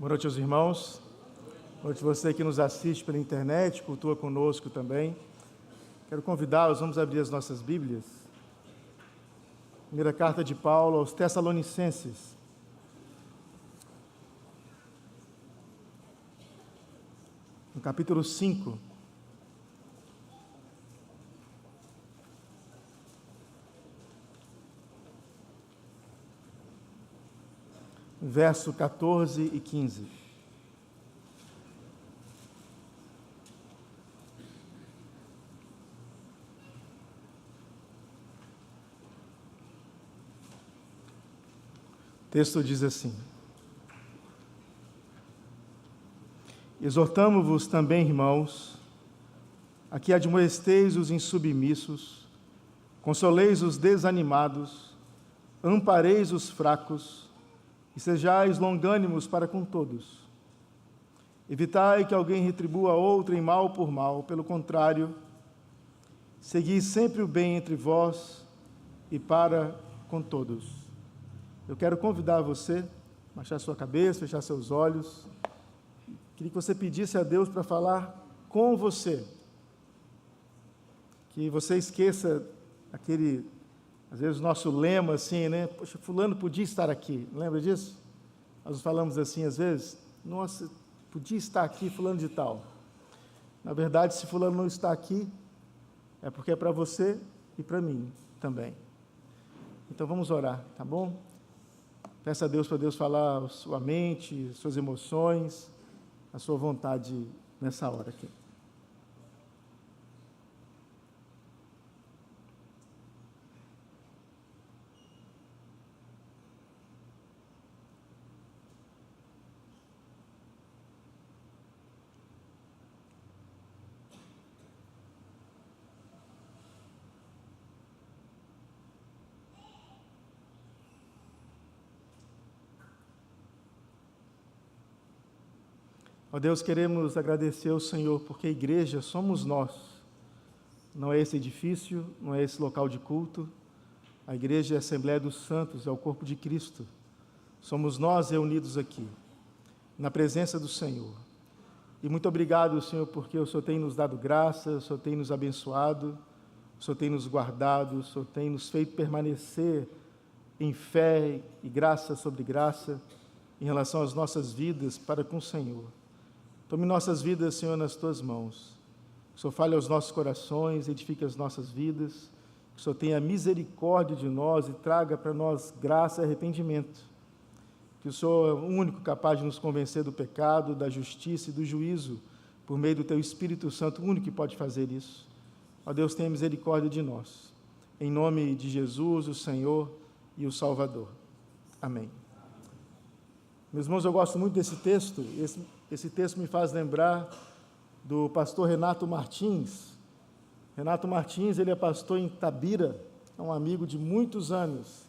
Boa noite aos irmãos. Boa noite você que nos assiste pela internet, cultua conosco também. Quero convidá-los, vamos abrir as nossas Bíblias. Primeira carta de Paulo aos Tessalonicenses. No capítulo 5. Verso 14 e 15. O texto diz assim: Exortamo-vos também, irmãos, a que admoesteis os insubmissos, consoleis os desanimados, ampareis os fracos, e sejais longânimos para com todos. Evitai que alguém retribua a outro em mal por mal, pelo contrário, segui sempre o bem entre vós e para com todos. Eu quero convidar você a baixar sua cabeça, fechar seus olhos. Queria que você pedisse a Deus para falar com você. Que você esqueça aquele, às vezes, o nosso lema assim, né? Poxa, fulano podia estar aqui. Não lembra disso? Nós falamos assim às vezes. Nossa, podia estar aqui fulano de tal. Na verdade, se fulano não está aqui, é porque é para você e para mim também. Então vamos orar, tá bom? Peça a Deus para Deus falar a sua mente, suas emoções, a sua vontade nessa hora aqui. Ó Deus, queremos agradecer ao Senhor, porque a igreja somos nós. Não é esse edifício, não é esse local de culto. A igreja é a Assembleia dos Santos, é o corpo de Cristo. Somos nós reunidos aqui, na presença do Senhor. E muito obrigado, Senhor, porque o Senhor tem nos dado graça, o Senhor tem nos abençoado, o Senhor tem nos guardado, o Senhor tem nos feito permanecer em fé e graça sobre graça, em relação às nossas vidas para com o Senhor. Tome nossas vidas, Senhor, nas Tuas mãos. Que o Senhor fale aos nossos corações, edifique as nossas vidas. Que o Senhor tenha misericórdia de nós e traga para nós graça e arrependimento. Que o Senhor é o único capaz de nos convencer do pecado, da justiça e do juízo, por meio do Teu Espírito Santo, o único que pode fazer isso. Ó Deus, tenha misericórdia de nós. Em nome de Jesus, o Senhor e o Salvador. Amém. Meus irmãos, eu gosto muito desse texto. Esse texto me faz lembrar do pastor Renato Martins. Renato Martins, ele é pastor em Tabira, é um amigo de muitos anos.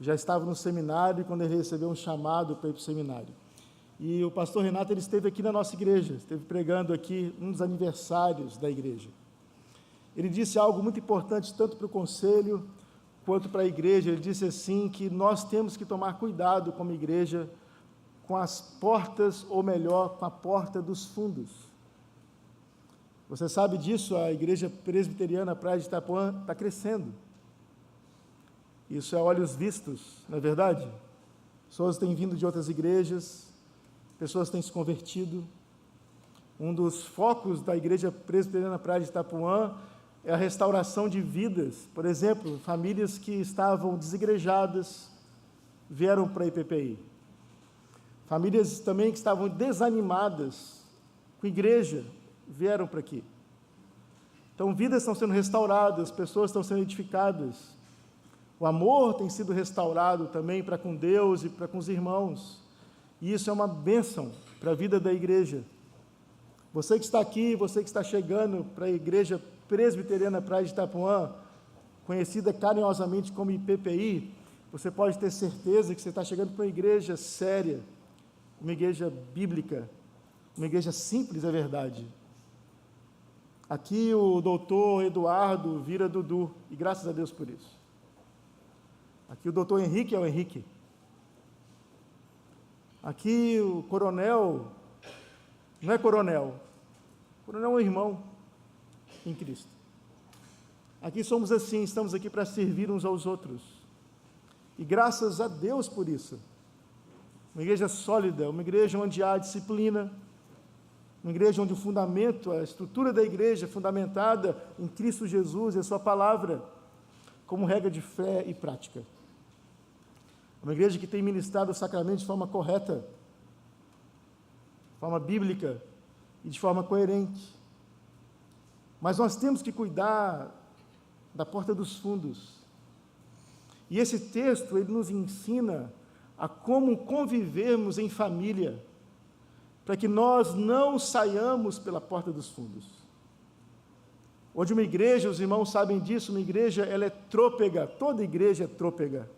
Já estava no seminário quando ele recebeu um chamado para ir para o seminário. E o pastor Renato, ele esteve aqui na nossa igreja, esteve pregando aqui um dos aniversários da igreja. Ele disse algo muito importante, tanto para o conselho quanto para a igreja. Ele disse assim, que nós temos que tomar cuidado como igreja com as portas, ou melhor, com a porta dos fundos. Você sabe disso, a igreja presbiteriana Praia de Itapuã está crescendo. Isso é olhos vistos, não é verdade? Pessoas têm vindo de outras igrejas, pessoas têm se convertido. Um dos focos da igreja presbiteriana Praia de Itapuã é a restauração de vidas. Por exemplo, famílias que estavam desigrejadas vieram para a IPPI. Famílias também que estavam desanimadas com a igreja, vieram para aqui. Então, vidas estão sendo restauradas, pessoas estão sendo edificadas. O amor tem sido restaurado também para com Deus e para com os irmãos. E isso é uma bênção para a vida da igreja. Você que está aqui, você que está chegando para a igreja presbiteriana Praia de Itapuã, conhecida carinhosamente como IPPI, você pode ter certeza que você está chegando para uma igreja séria, uma igreja bíblica, uma igreja simples, é verdade. Aqui o doutor Eduardo vira Dudu, e graças a Deus por isso. Aqui o doutor Henrique é o Henrique. Aqui o coronel não é coronel. O coronel é um irmão em Cristo. Aqui somos assim, estamos aqui para servir uns aos outros. E graças a Deus por isso. Uma igreja sólida, uma igreja onde há disciplina, uma igreja onde o fundamento, a estrutura da igreja é fundamentada em Cristo Jesus e a sua palavra, como regra de fé e prática. Uma igreja que tem ministrado o sacramento de forma correta, de forma bíblica e de forma coerente. Mas nós temos que cuidar da porta dos fundos. E esse texto, ele nos ensina a como convivermos em família, para que nós não saiamos pela porta dos fundos. Onde uma igreja, os irmãos sabem disso, uma igreja, ela é trôpega, toda igreja é trôpega,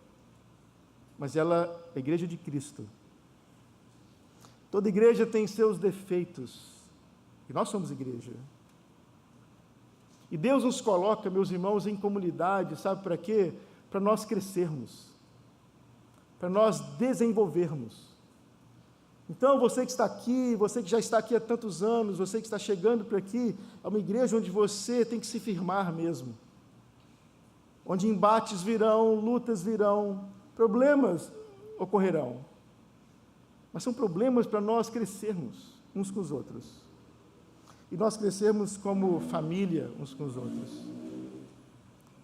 mas ela é a igreja de Cristo. Toda igreja tem seus defeitos, e nós somos igreja. E Deus nos coloca, meus irmãos, em comunidade, sabe para quê? Para nós crescermos, para nós desenvolvermos. Então, você que está aqui, você que já está aqui há tantos anos, você que está chegando por aqui, é uma igreja onde você tem que se firmar mesmo, onde embates virão, lutas virão, problemas ocorrerão, mas são problemas para nós crescermos uns com os outros, e nós crescermos como família uns com os outros.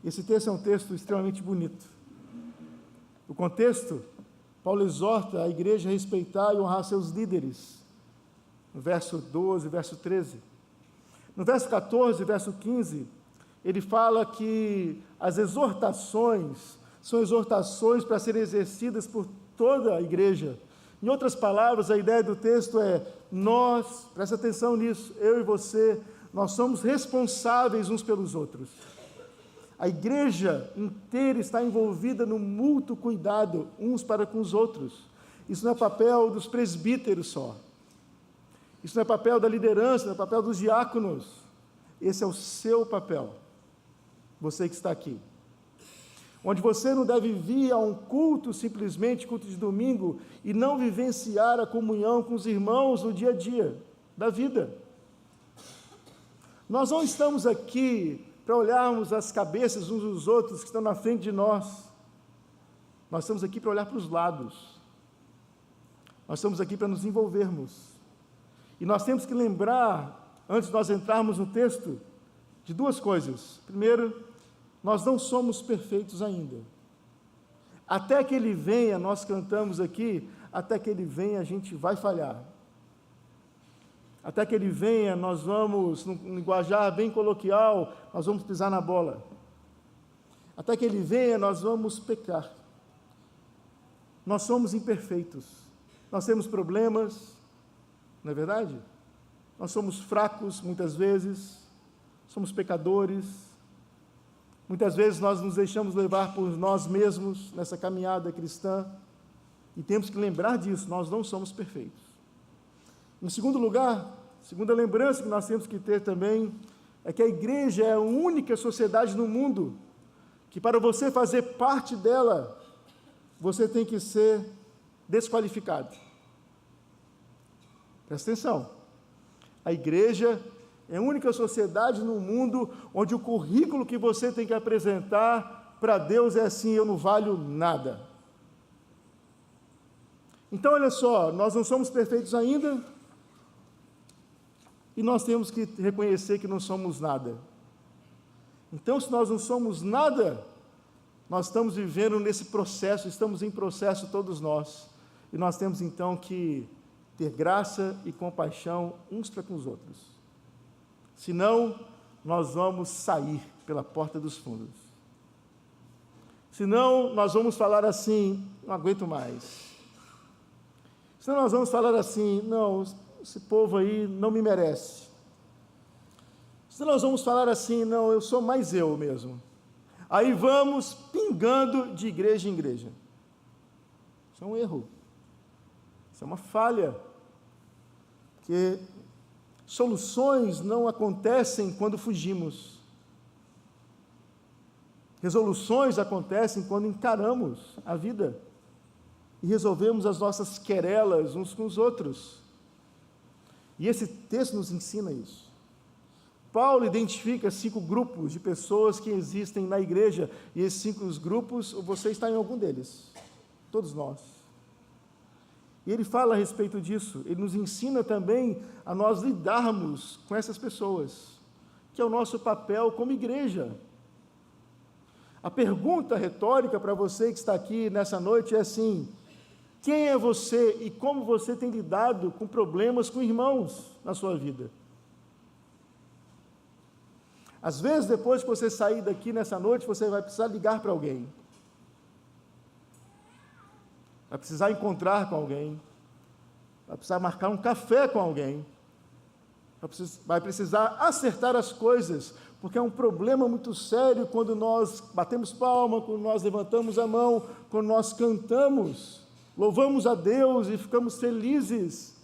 Esse texto é um texto extremamente bonito. O contexto, Paulo exorta a igreja a respeitar e honrar seus líderes, no verso 12, verso 13. No verso 14, verso 15, ele fala que as exortações são exortações para serem exercidas por toda a igreja. Em outras palavras, a ideia do texto é, nós, presta atenção nisso, eu e você, nós somos responsáveis uns pelos outros. A igreja inteira está envolvida no mútuo cuidado uns para com os outros. Isso não é papel dos presbíteros só. Isso não é papel da liderança, não é papel dos diáconos. Esse é o seu papel, você que está aqui. Onde você não deve vir a um culto, simplesmente culto de domingo, e não vivenciar a comunhão com os irmãos no dia a dia da vida. Nós não estamos aqui para olharmos as cabeças uns dos outros que estão na frente de nós. Nós estamos aqui para olhar para os lados. Nós estamos aqui para nos envolvermos. E nós temos que lembrar, antes de nós entrarmos no texto, de duas coisas. Primeiro, nós não somos perfeitos ainda. Até que Ele venha, nós cantamos aqui, até que Ele venha a gente vai falhar. Até que Ele venha, nós vamos, num linguajar bem coloquial, nós vamos pisar na bola. Até que Ele venha, nós vamos pecar. Nós somos imperfeitos. Nós temos problemas, não é verdade? Nós somos fracos, muitas vezes. Somos pecadores. Muitas vezes nós nos deixamos levar por nós mesmos nessa caminhada cristã. E temos que lembrar disso, nós não somos perfeitos. Em segundo lugar, segunda lembrança que nós temos que ter também, é que a igreja é a única sociedade no mundo que para você fazer parte dela, você tem que ser desqualificado. Presta atenção. A igreja é a única sociedade no mundo onde o currículo que você tem que apresentar para Deus é assim, eu não valho nada. Então, olha só, nós não somos perfeitos ainda, e nós temos que reconhecer que não somos nada. Então, se nós não somos nada, nós estamos vivendo nesse processo, estamos em processo todos nós, e nós temos então que ter graça e compaixão uns para com os outros. Senão, nós vamos sair pela porta dos fundos. Senão, nós vamos falar assim, não aguento mais. Senão, nós vamos falar assim, não, esse povo aí não me merece. Se nós vamos falar assim, não, eu sou mais eu mesmo. Aí vamos pingando de igreja em igreja. Isso é um erro. Isso é uma falha. Porque soluções não acontecem quando fugimos. Resoluções acontecem quando encaramos a vida. e resolvemos as nossas querelas uns com os outros. E esse texto nos ensina isso. Paulo identifica 5 grupos de pessoas que existem na igreja, e esses 5 grupos, você está em algum deles, todos nós. E ele fala a respeito disso, ele nos ensina também a nós lidarmos com essas pessoas, que é o nosso papel como igreja. A pergunta retórica para você que está aqui nessa noite é assim: quem é você e como você tem lidado com problemas com irmãos na sua vida? Às vezes, depois que você sair daqui nessa noite, você vai precisar ligar para alguém. Vai precisar encontrar com alguém. Vai precisar marcar um café com alguém. Vai precisar acertar as coisas, porque é um problema muito sério quando nós batemos palma, quando nós levantamos a mão, quando nós cantamos, louvamos a Deus e ficamos felizes,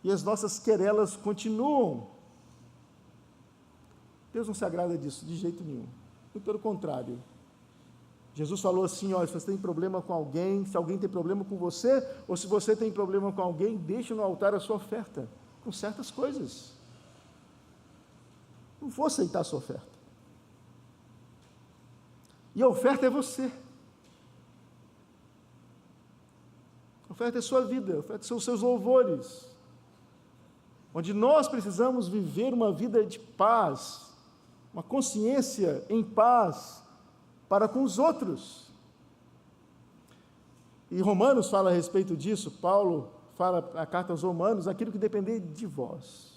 e as nossas querelas continuam. Deus não se agrada disso de jeito nenhum, muito pelo contrário. Jesus falou assim: olha, se você tem problema com alguém, se alguém tem problema com você, ou se você tem problema com alguém, deixe no altar a sua oferta, com certas coisas. Não vou aceitar a sua oferta. E a oferta é você. A oferta é sua vida, a oferta são os seus louvores, onde nós precisamos viver uma vida de paz, uma consciência em paz para com os outros. E Romanos fala a respeito disso, Paulo fala na carta aos Romanos, aquilo que depender de vós.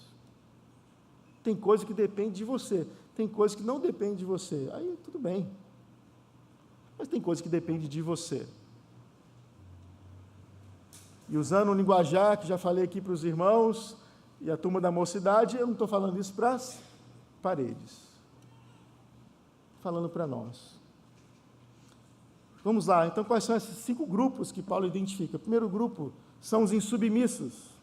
Tem coisa que depende de você, tem coisa que não depende de você, aí tudo bem, mas tem coisa que depende de você. E usando um linguajar que já falei aqui para os irmãos e a turma da mocidade, eu não estou falando isso para as paredes, falando para nós. Vamos lá, então quais são esses 5 grupos que Paulo identifica? O primeiro grupo são os insubmissos.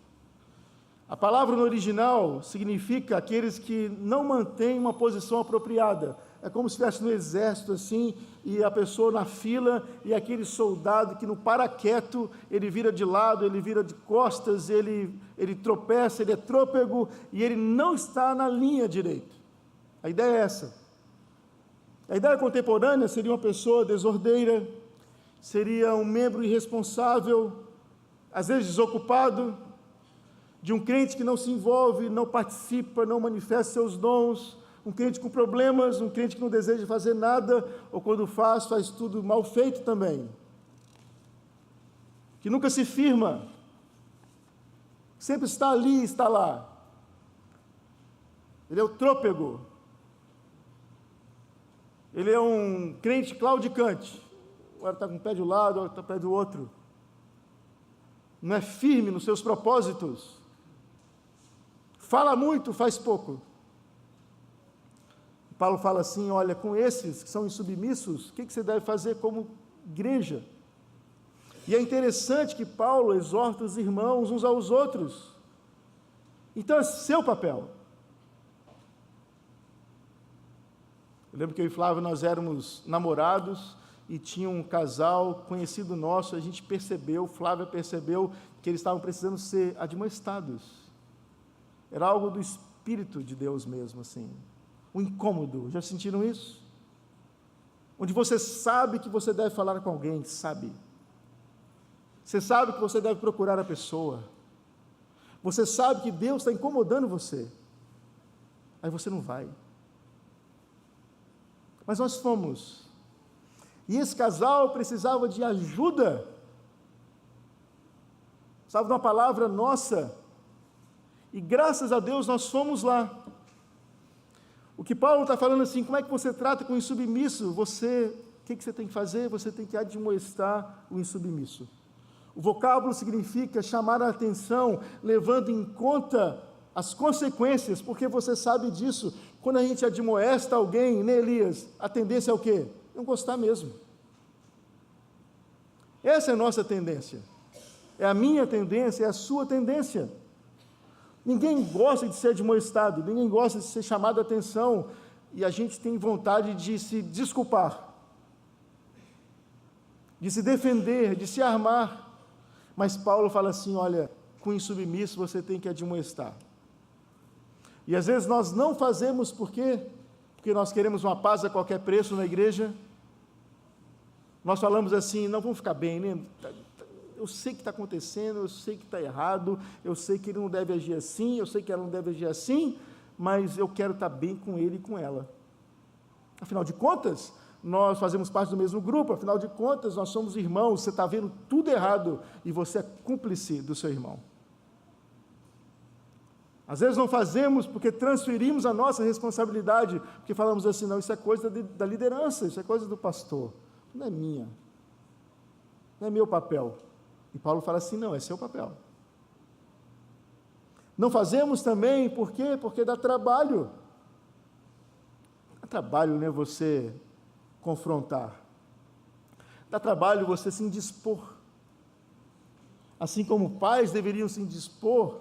A palavra no original significa aqueles que não mantêm uma posição apropriada. É como se estivesse no exército assim, e a pessoa na fila, e aquele soldado que no paraqueto, ele vira de lado, ele vira de costas, ele tropeça, ele é trôpego, e ele não está na linha direita. A ideia é essa. A ideia contemporânea seria uma pessoa desordeira, seria um membro irresponsável, às vezes desocupado, de um crente que não se envolve, não participa, não manifesta seus dons, um crente com problemas, um crente que não deseja fazer nada, ou quando faz tudo mal feito também, que nunca se firma, sempre está ali, está lá. Ele é o trôpego. Ele é um crente claudicante, agora está com um pé de um lado, agora está com o pé do outro, não é firme nos seus propósitos, fala muito, faz pouco. Paulo fala assim: olha, com esses que são insubmissos, o que você deve fazer como igreja? E é interessante que Paulo exorta os irmãos uns aos outros, então é seu papel. Eu lembro que eu e Flávio, nós éramos namorados, e tinha um casal conhecido nosso, a gente percebeu, Flávia percebeu, que eles estavam precisando ser admoestados. Era algo do Espírito de Deus mesmo, assim, um incômodo. Já sentiram isso? Onde você sabe que você deve falar com alguém, sabe? Você sabe que você deve procurar a pessoa. Você sabe que Deus está incomodando você. Aí você não vai. Mas nós fomos. E esse casal precisava de ajuda. Precisava de uma palavra nossa. E graças a Deus nós fomos lá. O que Paulo está falando assim, como é que você trata com o insubmisso? O que você tem que fazer? Você tem que admoestar o insubmisso. O vocábulo significa chamar a atenção, levando em conta as consequências, porque você sabe disso. Quando a gente admoesta alguém, né, Elias? A tendência é o quê? Não gostar mesmo. Essa é a nossa tendência. É a minha tendência, é a sua tendência. Ninguém gosta de ser admoestado, ninguém gosta de ser chamado a atenção, e a gente tem vontade de se desculpar. de se defender, de se armar. Mas Paulo fala assim, olha, com o insubmisso você tem que admoestar. E às vezes nós não fazemos por quê? Porque nós queremos uma paz a qualquer preço na igreja. Nós falamos assim, não, vamos ficar bem, né? Eu sei que está acontecendo, eu sei que está errado, eu sei que ele não deve agir assim, eu sei que ela não deve agir assim, mas eu quero estar bem com ele e com ela. Afinal de contas, nós fazemos parte do mesmo grupo, afinal de contas, nós somos irmãos, você está vendo tudo errado e você é cúmplice do seu irmão. Às vezes não fazemos porque transferimos a nossa responsabilidade, porque falamos assim, não, isso é coisa da liderança, isso é coisa do pastor, não é minha, não é meu papel. E Paulo fala assim, não, é seu papel. Não fazemos também, por quê? Porque dá trabalho. Dá trabalho, né, você confrontar. Dá trabalho você se indispor. Assim como pais deveriam se indispor,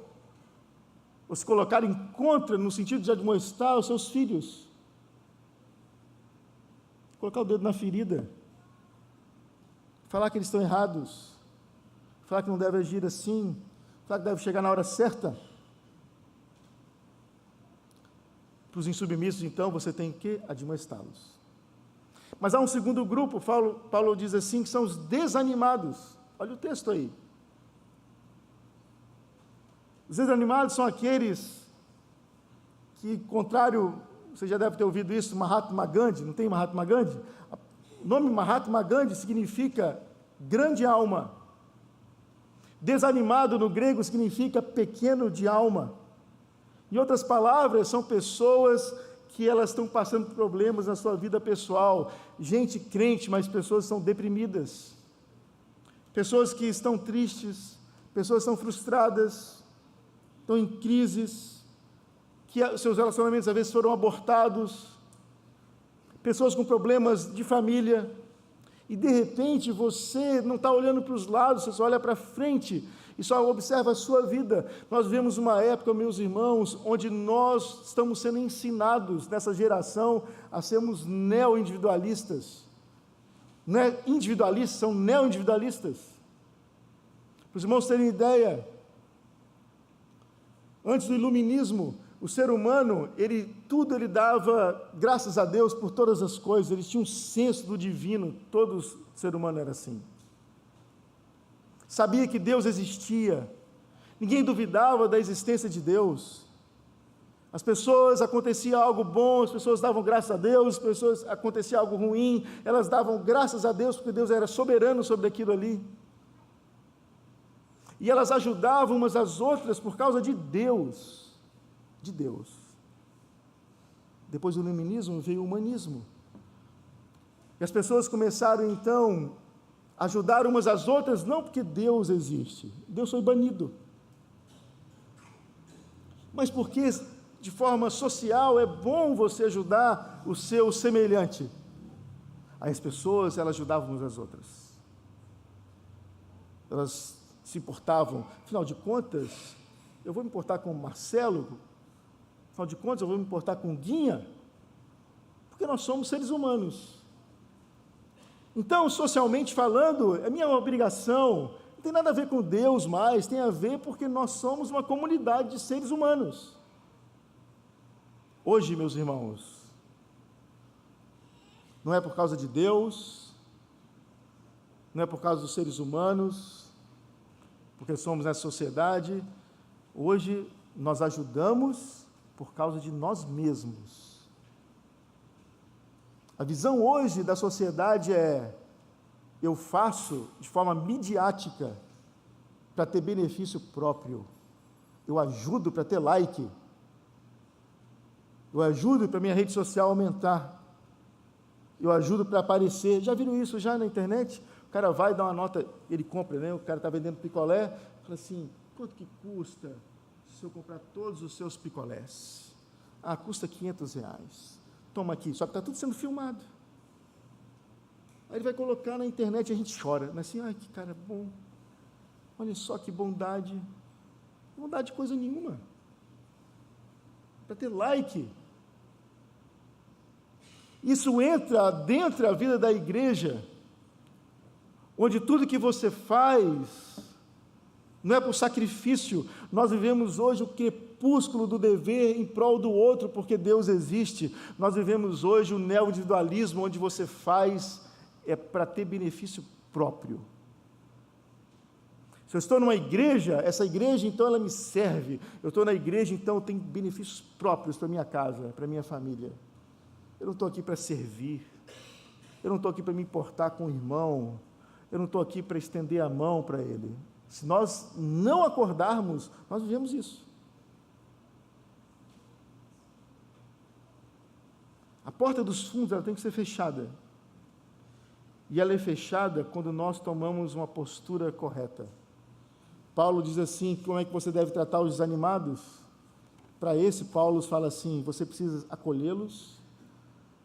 ou se colocar em contra, no sentido de admoestar os seus filhos. Colocar o dedo na ferida. Falar que eles estão errados. Falar que não deve agir assim. Falar que deve chegar na hora certa. Para os insubmissos, então, você tem que admoestá-los. Mas há um segundo grupo, Paulo diz assim, que são os desanimados. Olha o texto aí. Os desanimados são aqueles que, contrário, você já deve ter ouvido isso, Mahatma Gandhi, não tem Mahatma Gandhi? O nome Mahatma Gandhi significa grande alma. Desanimado no grego significa pequeno de alma. Em outras palavras, são pessoas que elas estão passando por problemas na sua vida pessoal. Gente crente, mas pessoas são deprimidas. Pessoas que estão tristes, pessoas que estão frustradas, estão em crises, que seus relacionamentos às vezes foram abortados, pessoas com problemas de família, e de repente você não está olhando para os lados, você só olha para frente, e só observa a sua vida. Nós vivemos uma época, meus irmãos, onde nós estamos sendo ensinados, nessa geração, a sermos neo-individualistas. Não é individualistas, são neo-individualistas. Para os irmãos terem ideia, antes do iluminismo, o ser humano, tudo ele dava graças a Deus por todas as coisas, ele tinha um senso do divino, todo ser humano era assim. Sabia que Deus existia, ninguém duvidava da existência de Deus. As pessoas, acontecia algo bom, as pessoas davam graças a Deus, as pessoas, acontecia algo ruim, elas davam graças a Deus, porque Deus era soberano sobre aquilo ali. E elas ajudavam umas às outras por causa de Deus. De Deus. Depois do iluminismo veio o humanismo. E as pessoas começaram então a ajudar umas às outras, não porque Deus existe, Deus foi banido, mas porque de forma social é bom você ajudar o seu semelhante. Aí as pessoas, elas ajudavam umas às outras. Elas se importavam, afinal de contas, eu vou me importar com o Marcelo, afinal de contas, eu vou me importar com o Guinha, porque nós somos seres humanos. Então, socialmente falando, é minha obrigação, não tem nada a ver com Deus mais, tem a ver porque nós somos uma comunidade de seres humanos. Hoje, meus irmãos, não é por causa de Deus, não é por causa dos seres humanos, porque somos nessa sociedade, hoje nós ajudamos por causa de nós mesmos. A visão hoje da sociedade é, eu faço de forma midiática para ter benefício próprio, eu ajudo para ter like, eu ajudo para minha rede social aumentar, eu ajudo para aparecer. Já viram isso já na internet? O cara vai dar uma nota, ele compra, né? O cara está vendendo picolé, fala assim, quanto que custa se eu comprar todos os seus picolés? Ah, custa R$500. Toma aqui, só que está tudo sendo filmado. Aí ele vai colocar na internet e a gente chora, mas assim, ai, que cara bom, olha só que bondade, não bondade de coisa nenhuma, para ter like. Isso entra dentro da vida da igreja, onde tudo que você faz não é por sacrifício. Nós vivemos hoje o crepúsculo do dever em prol do outro, porque Deus existe. Nós vivemos hoje o neo-individualismo, onde você faz para ter benefício próprio. Se eu estou numa igreja, essa igreja então ela me serve. Eu estou na igreja, então eu tenho benefícios próprios para a minha casa, para a minha família. Eu não estou aqui para servir. Eu não estou aqui para me importar com o irmão. Eu não estou aqui para estender a mão para ele. Se nós não acordarmos, nós vivemos isso. A porta dos fundos ela tem que ser fechada. E ela é fechada quando nós tomamos uma postura correta. Paulo diz assim, como é que você deve tratar os desanimados? Para esse, Paulo fala assim, você precisa acolhê-los,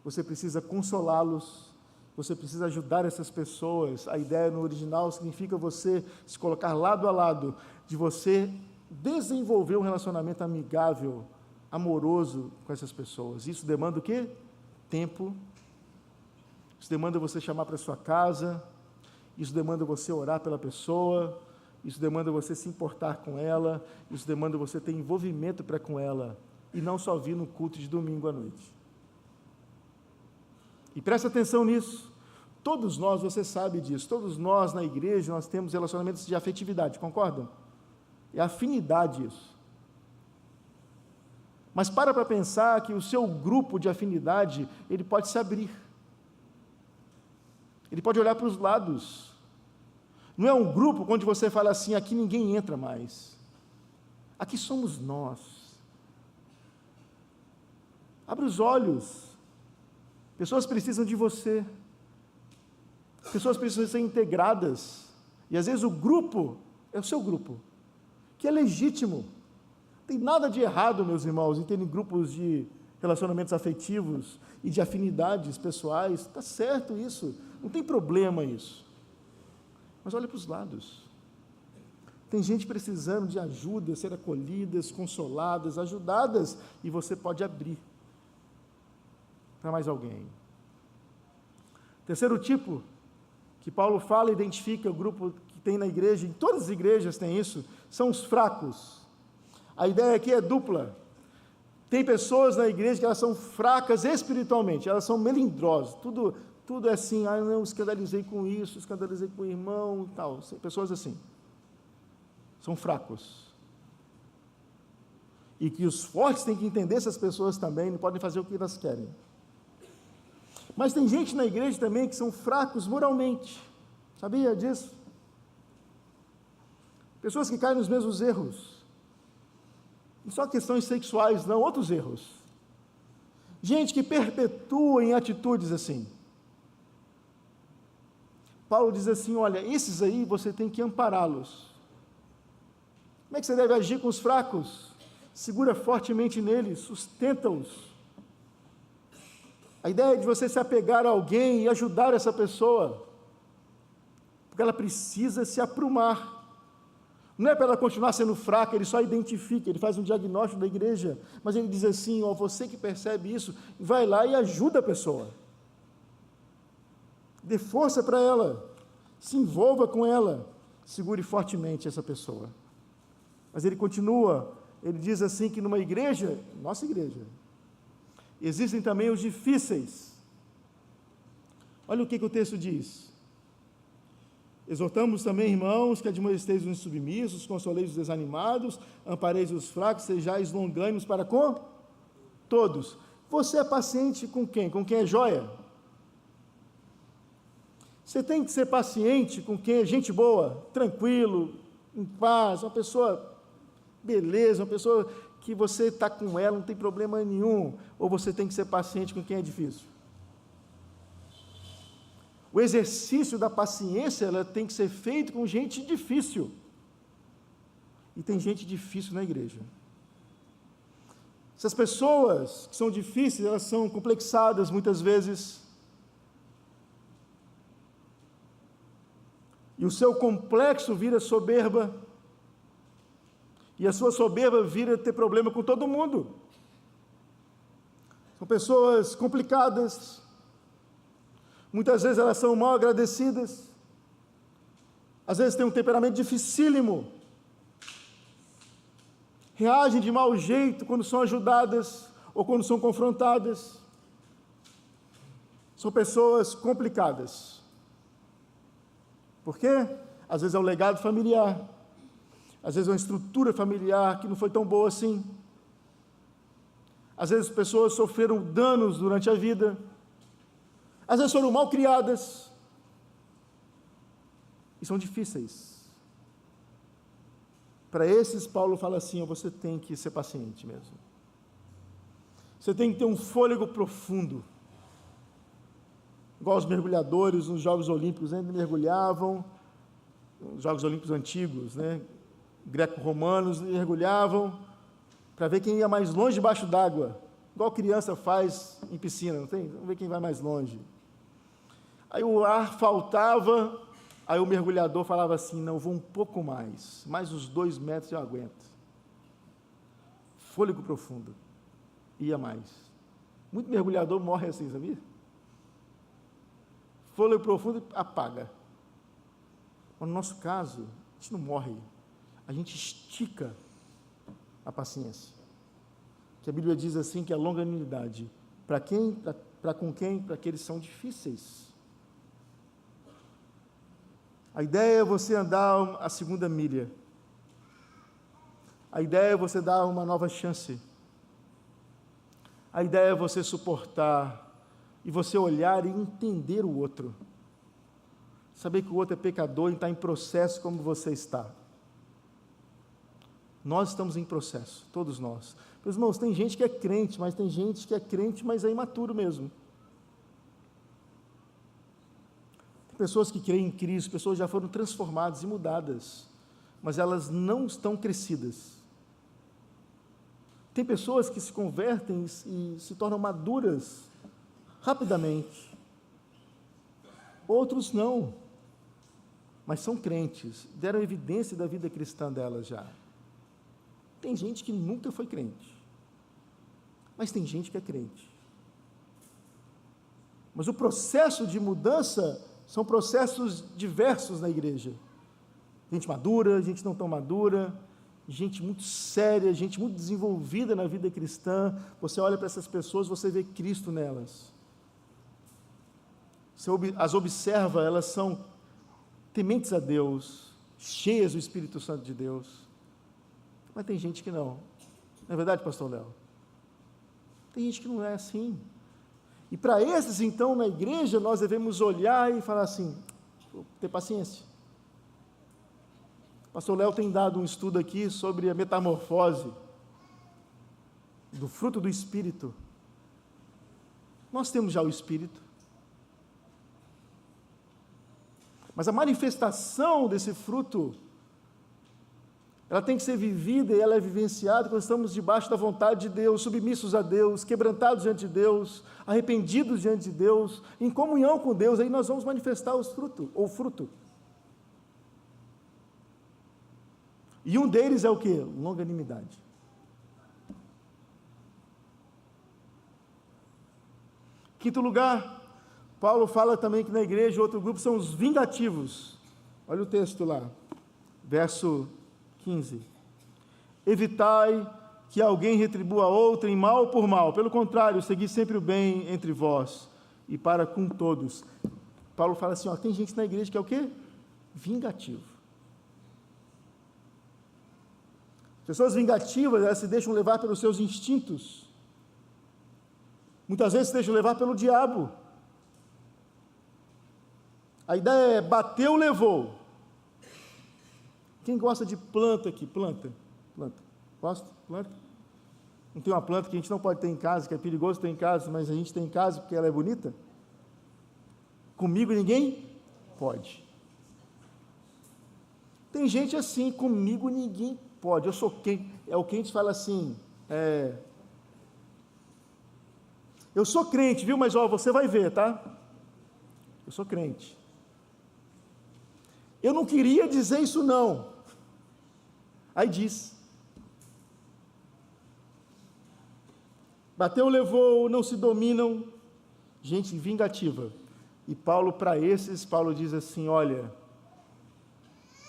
você precisa consolá-los, você precisa ajudar essas pessoas. A ideia no original significa você se colocar lado a lado, de você desenvolver um relacionamento amigável, amoroso com essas pessoas. Isso demanda o quê? Tempo. Isso demanda você chamar para sua casa, isso demanda você orar pela pessoa, isso demanda você se importar com ela, isso demanda você ter envolvimento para com ela, e não só vir no culto de domingo à noite. E presta atenção nisso, todos nós, você sabe disso, todos nós na igreja, nós temos relacionamentos de afetividade, concordam? É afinidade isso. Mas para pensar que o seu grupo de afinidade, ele pode se abrir. Ele pode olhar para os lados. Não é um grupo onde você fala assim, aqui ninguém entra mais. Aqui somos nós. Abre os olhos. Pessoas precisam de você. Pessoas precisam ser integradas. E às vezes o grupo é o seu grupo, que é legítimo. Não tem nada de errado, meus irmãos, em terem grupos de relacionamentos afetivos e de afinidades pessoais. Está certo isso. Não tem problema isso. Mas olha para os lados. Tem gente precisando de ajuda, ser acolhidas, consoladas, ajudadas, e você pode abrir para mais alguém. Terceiro tipo, que Paulo fala e identifica o grupo que tem na igreja, em todas as igrejas tem isso, são os fracos. A ideia aqui é dupla. Tem pessoas na igreja que elas são fracas espiritualmente, elas são melindrosas, tudo é assim, não, escandalizei com isso, escandalizei com o irmão, tal, pessoas assim, são fracos, e que os fortes têm que entender essas pessoas também, não podem fazer o que elas querem. Mas tem gente na igreja também que são fracos moralmente, sabia disso? Pessoas que caem nos mesmos erros, não só questões sexuais, não, outros erros, gente que perpetua em atitudes assim. Paulo diz assim, olha, esses aí você tem que ampará-los. Como é que você deve agir com os fracos? Segura fortemente neles, sustenta-os. A ideia é de você se apegar a alguém e ajudar essa pessoa, porque ela precisa se aprumar. Não é para ela continuar sendo fraca, ele só identifica, ele faz um diagnóstico da igreja, mas ele diz assim, ó, você que percebe isso, vai lá e ajuda a pessoa. Dê força para ela, se envolva com ela, segure fortemente essa pessoa. Mas ele continua, ele diz assim que numa igreja, nossa igreja, existem também os difíceis. Olha o que o texto diz. Exortamos também, irmãos, que admoesteis os insubmissos, consoleis os desanimados, ampareis os fracos, sejais longânimos para com todos. Você é paciente com quem? Com quem é joia? Você tem que ser paciente com quem é gente boa, tranquilo, em paz, uma pessoa beleza, uma pessoa que você está com ela, não tem problema nenhum, ou você tem que ser paciente com quem é difícil? O exercício da paciência, ela tem que ser feito com gente difícil, e tem gente difícil na igreja. Essas pessoas que são difíceis, elas são complexadas muitas vezes, e o seu complexo vira soberba, e a sua soberba vira ter problema com todo mundo. São pessoas complicadas, muitas vezes elas são mal agradecidas, às vezes têm um temperamento dificílimo, reagem de mau jeito quando são ajudadas ou quando são confrontadas. São pessoas complicadas. Por quê? Às vezes é um legado familiar, às vezes é uma estrutura familiar que não foi tão boa assim. Às vezes pessoas sofreram danos durante a vida, às vezes foram mal criadas, e são difíceis. Para esses, Paulo fala assim, você tem que ser paciente mesmo. Você tem que ter um fôlego profundo. Igual os mergulhadores nos Jogos Olímpicos, ainda mergulhavam, os Jogos Olímpicos antigos, greco-romanos, mergulhavam para ver quem ia mais longe debaixo d'água, igual criança faz em piscina, não tem? Vamos ver quem vai mais longe. Aí o ar faltava, aí o mergulhador falava assim, não, vou um pouco mais uns 2 metros eu aguento. Fôlego profundo, ia mais. Muito mergulhador morre assim, sabia? Fôlego profundo apaga. Mas no nosso caso, a gente não morre, a gente estica a paciência. Que a Bíblia diz assim, que a longanimidade, para quem? Para com quem? Para aqueles que são difíceis. A ideia é você andar a segunda milha. A ideia é você dar uma nova chance. A ideia é você suportar e você olhar e entender o outro. Saber que o outro é pecador e está em processo como você está. Nós estamos em processo, todos nós. Meus irmãos, tem gente que é crente, mas tem gente que é crente, mas é imaturo mesmo. Tem pessoas que creem em Cristo, pessoas que já foram transformadas e mudadas, mas elas não estão crescidas. Tem pessoas que se convertem e se tornam maduras rapidamente. Outros não, mas são crentes, deram evidência da vida cristã delas já. Tem gente que nunca foi crente, mas tem gente que é crente. Mas o processo de mudança são processos diversos na igreja. Gente madura, gente não tão madura, gente muito séria, gente muito desenvolvida na vida cristã. Você olha para essas pessoas, você vê Cristo nelas. Você as observa, elas são tementes a Deus, cheias do Espírito Santo de Deus. Mas tem gente que não. Não é verdade, pastor Léo? Tem gente que não é assim. E para esses, então, na igreja, nós devemos olhar e falar assim, ter paciência. O pastor Léo tem dado um estudo aqui sobre a metamorfose do fruto do Espírito. Nós temos já o Espírito. Mas a manifestação desse fruto, ela tem que ser vivida e ela é vivenciada quando estamos debaixo da vontade de Deus, submissos a Deus, quebrantados diante de Deus, arrependidos diante de Deus, em comunhão com Deus, aí nós vamos manifestar o fruto. E um deles é o quê? Longanimidade. Quinto lugar, Paulo fala também que na igreja, outro grupo são os vingativos. Olha o texto lá, verso 15. Evitai que alguém retribua a outrem mal por mal, pelo contrário, segui sempre o bem entre vós e para com todos. Paulo fala assim, tem gente na igreja que é o quê? Vingativo. Pessoas vingativas, elas se deixam levar pelos seus instintos. Muitas vezes se deixam levar pelo diabo. A ideia é, bateu, levou. Quem gosta de planta aqui? Planta. Gosta? Planta? Não tem uma planta que a gente não pode ter em casa, que é perigoso ter em casa, mas a gente tem em casa porque ela é bonita? Comigo ninguém pode. Tem gente assim, comigo ninguém pode. Eu sou quem? É o que a gente fala assim, eu sou crente, viu? Mas você vai ver, tá? Eu sou crente. Eu não queria dizer isso não. Aí diz. Bateu, levou, não se dominam. Gente vingativa. E Paulo, para esses, Paulo diz assim, olha,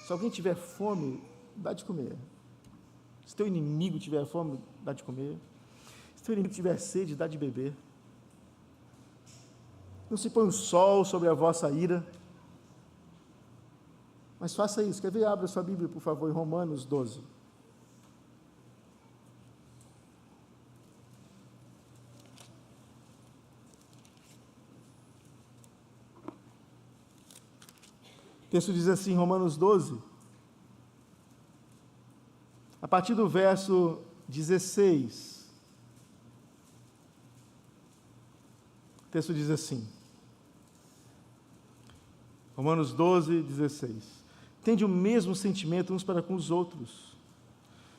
Se alguém tiver fome, dá de comer. Se teu inimigo tiver fome, dá de comer. Se teu inimigo tiver sede, dá de beber. Não se põe o sol sobre a vossa ira. Mas faça isso. Quer ver? Abra sua Bíblia, por favor, em Romanos 12. O texto diz assim, Romanos 12, a partir do verso 16. O texto diz assim, Romanos 12, 16. Tende o mesmo sentimento uns para com os outros.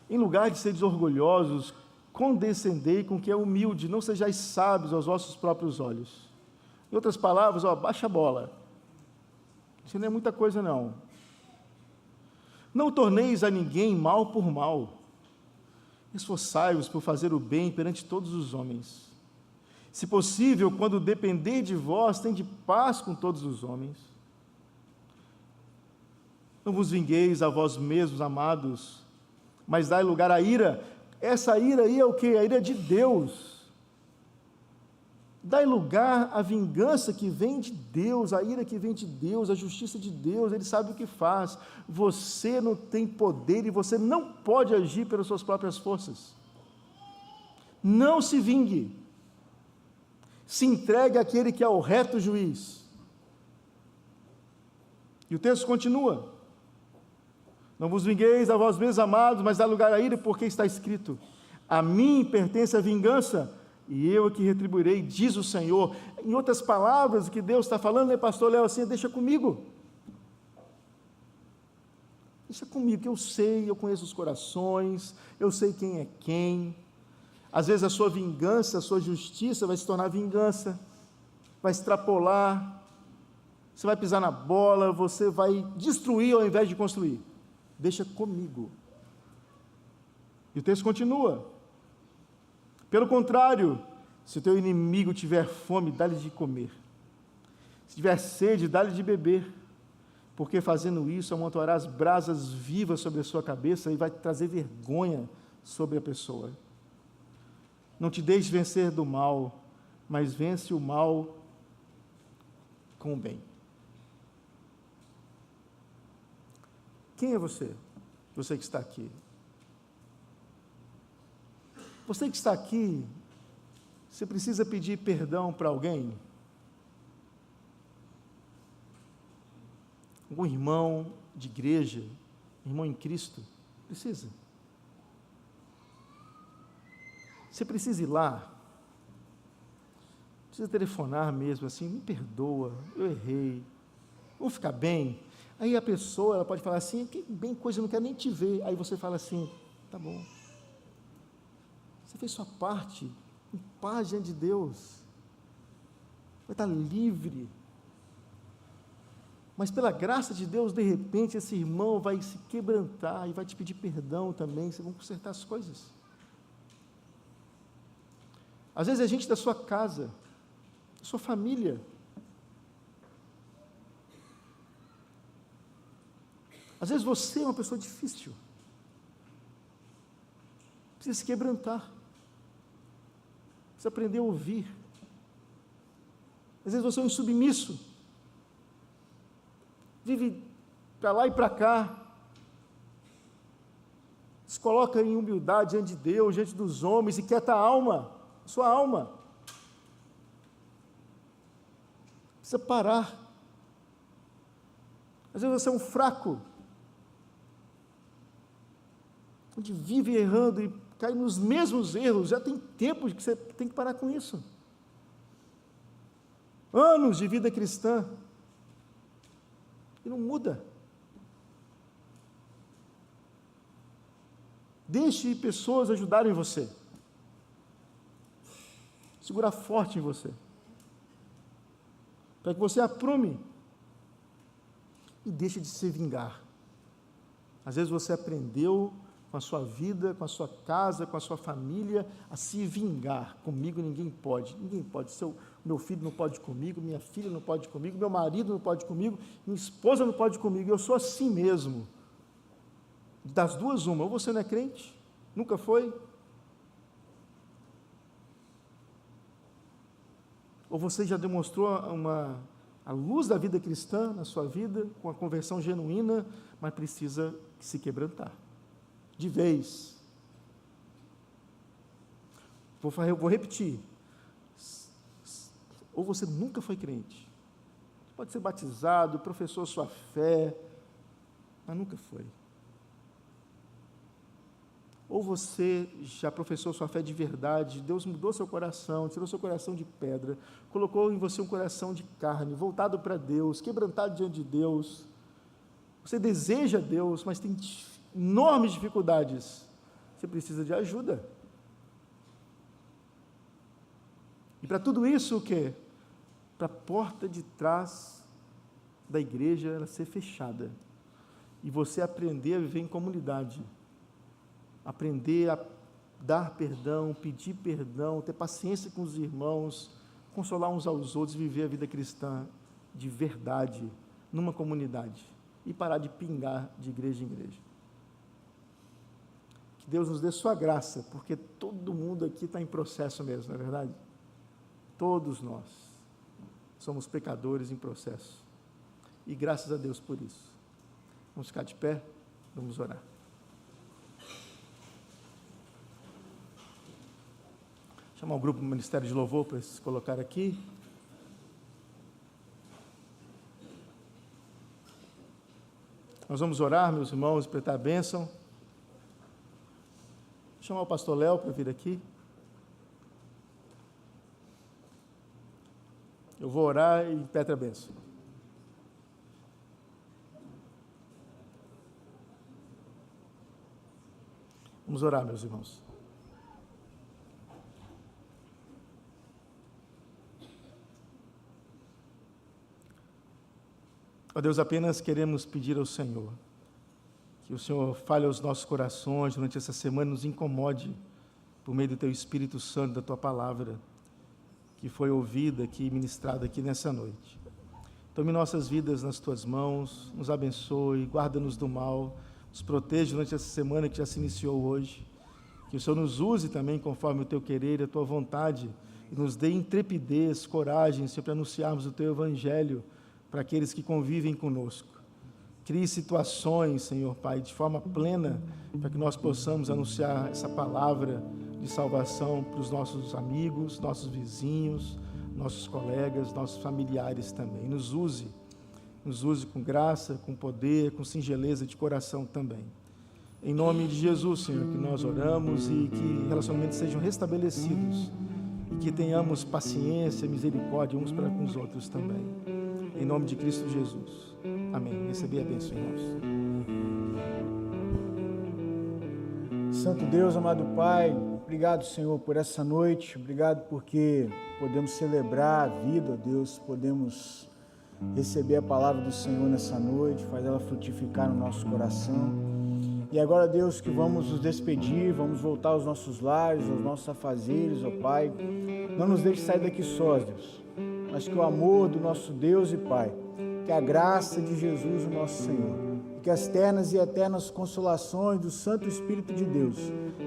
Em lugar de seres orgulhosos, condescendei com o que é humilde, não sejais sábios aos vossos próprios olhos. Em outras palavras, baixa a bola. Isso não é muita coisa, não. Não torneis a ninguém mal por mal. Esforçai-vos por fazer o bem perante todos os homens. Se possível, quando depender de vós, tende paz com todos os homens. Não vos vingueis a vós mesmos, amados, mas dai lugar à ira. Essa ira aí é o quê? A ira de Deus. Dai lugar à vingança que vem de Deus, a ira que vem de Deus, a justiça de Deus, Ele sabe o que faz. Você não tem poder e você não pode agir pelas suas próprias forças. Não se vingue. Se entregue àquele que é o reto juiz. E o texto continua. Não vos vingueis a vós mesmos, amados, mas dá lugar à ira, porque está escrito, a mim pertence a vingança, e eu é que retribuirei, diz o Senhor. Em outras palavras, o que Deus está falando, né, pastor Léo, assim, deixa comigo. Deixa comigo, que eu sei, eu conheço os corações, eu sei quem é quem. Às vezes a sua vingança, a sua justiça vai se tornar vingança, vai extrapolar, você vai pisar na bola, você vai destruir ao invés de construir. Deixa comigo. E o texto continua. Pelo contrário, se o teu inimigo tiver fome, dá-lhe de comer. Se tiver sede, dá-lhe de beber. Porque fazendo isso, amontoarás brasas vivas sobre a sua cabeça e vai trazer vergonha sobre a pessoa. Não te deixes vencer do mal, mas vence o mal com o bem. Quem é você? Você que está aqui. Você que está aqui, você precisa pedir perdão para alguém? Algum irmão de igreja, irmão em Cristo? Precisa. Você precisa ir lá, precisa telefonar mesmo assim, me perdoa, eu errei, vamos ficar bem. Aí a pessoa, ela pode falar assim, que bem coisa, eu não quero nem te ver. Aí você fala assim, tá bom. Você fez sua parte, em paz diante de Deus, vai estar livre. Mas pela graça de Deus, de repente, esse irmão vai se quebrantar e vai te pedir perdão também, vocês vão consertar as coisas. Às vezes é gente da sua casa, da sua família. Às vezes você é uma pessoa difícil, precisa se quebrantar, precisa aprender a ouvir. Às vezes você é um insubmisso, vive para lá e para cá, se coloca em humildade diante de Deus, diante dos homens, e quieta a alma, a sua alma. Precisa parar. Às vezes você é um fraco, onde vive errando e cai nos mesmos erros, já tem tempo que você tem que parar com isso. Anos de vida cristã, e não muda. Deixe pessoas ajudarem você, segurar forte em você, para que você aprume, e deixe de se vingar. Às vezes você aprendeu com a sua vida, com a sua casa, com a sua família, a se vingar. Comigo ninguém pode, meu filho não pode comigo, minha filha não pode comigo, meu marido não pode comigo, minha esposa não pode comigo, eu sou assim mesmo. Das duas, uma, ou você não é crente, nunca foi, ou você já demonstrou a luz da vida cristã na sua vida, com a conversão genuína, mas precisa se quebrantar, de vez. Vou repetir, ou você nunca foi crente, pode ser batizado, professou sua fé, mas nunca foi. Ou você já professou sua fé de verdade, Deus mudou seu coração, tirou seu coração de pedra, colocou em você um coração de carne, voltado para Deus, quebrantado diante de Deus. Você deseja Deus, mas tem enormes dificuldades. Você precisa de ajuda. E para tudo isso, o quê? Para a porta de trás da igreja ela ser fechada. E você aprender a viver em comunidade. Aprender a dar perdão, pedir perdão, ter paciência com os irmãos, consolar uns aos outros, viver a vida cristã de verdade, numa comunidade, e parar de pingar de igreja em igreja. Que Deus nos dê sua graça, porque todo mundo aqui está em processo mesmo, não é verdade? Todos nós somos pecadores em processo, e graças a Deus por isso. Vamos ficar de pé, vamos orar. Chamar o grupo do Ministério de Louvor para se colocar aqui. Nós vamos orar, meus irmãos, prestar a bênção. Vou chamar o pastor Léo para vir aqui. Eu vou orar e petra a bênção. Vamos orar, meus irmãos. Ó Deus, apenas queremos pedir ao Senhor, que o Senhor fale aos nossos corações durante essa semana, nos incomode por meio do Teu Espírito Santo, da Tua Palavra, que foi ouvida aqui, ministrada aqui nessa noite. Tome nossas vidas nas Tuas mãos, nos abençoe, guarda-nos do mal, nos proteja durante essa semana que já se iniciou hoje, que o Senhor nos use também conforme o Teu querer e a Tua vontade, e nos dê intrepidez, coragem, Senhor, para anunciarmos o Teu Evangelho para aqueles que convivem conosco. Crie situações, Senhor Pai, de forma plena, para que nós possamos anunciar essa palavra de salvação para os nossos amigos, nossos vizinhos, nossos colegas, nossos familiares também. Nos use com graça, com poder, com singeleza de coração também. Em nome de Jesus, Senhor, que nós oramos e que relacionamentos sejam restabelecidos e que tenhamos paciência, misericórdia uns para com os outros também. Em nome de Cristo Jesus. Amém. Recebi a bênção, irmãos. Santo Deus, amado Pai, obrigado, Senhor, por essa noite. Obrigado porque podemos celebrar a vida, Deus. Podemos receber a palavra do Senhor nessa noite, faz ela frutificar no nosso coração. E agora, Deus, que vamos nos despedir, vamos voltar aos nossos lares, aos nossos afazeres, ó Pai. Não nos deixe sair daqui sós, Deus, mas que o amor do nosso Deus e Pai, que a graça de Jesus, o nosso Senhor, e que as ternas e eternas consolações do Santo Espírito de Deus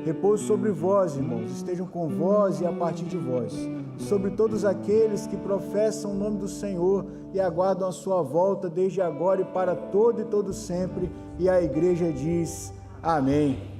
repousem sobre vós, irmãos, estejam com vós e a partir de vós, sobre todos aqueles que professam o nome do Senhor e aguardam a sua volta desde agora e para todo e todo sempre, e a igreja diz amém.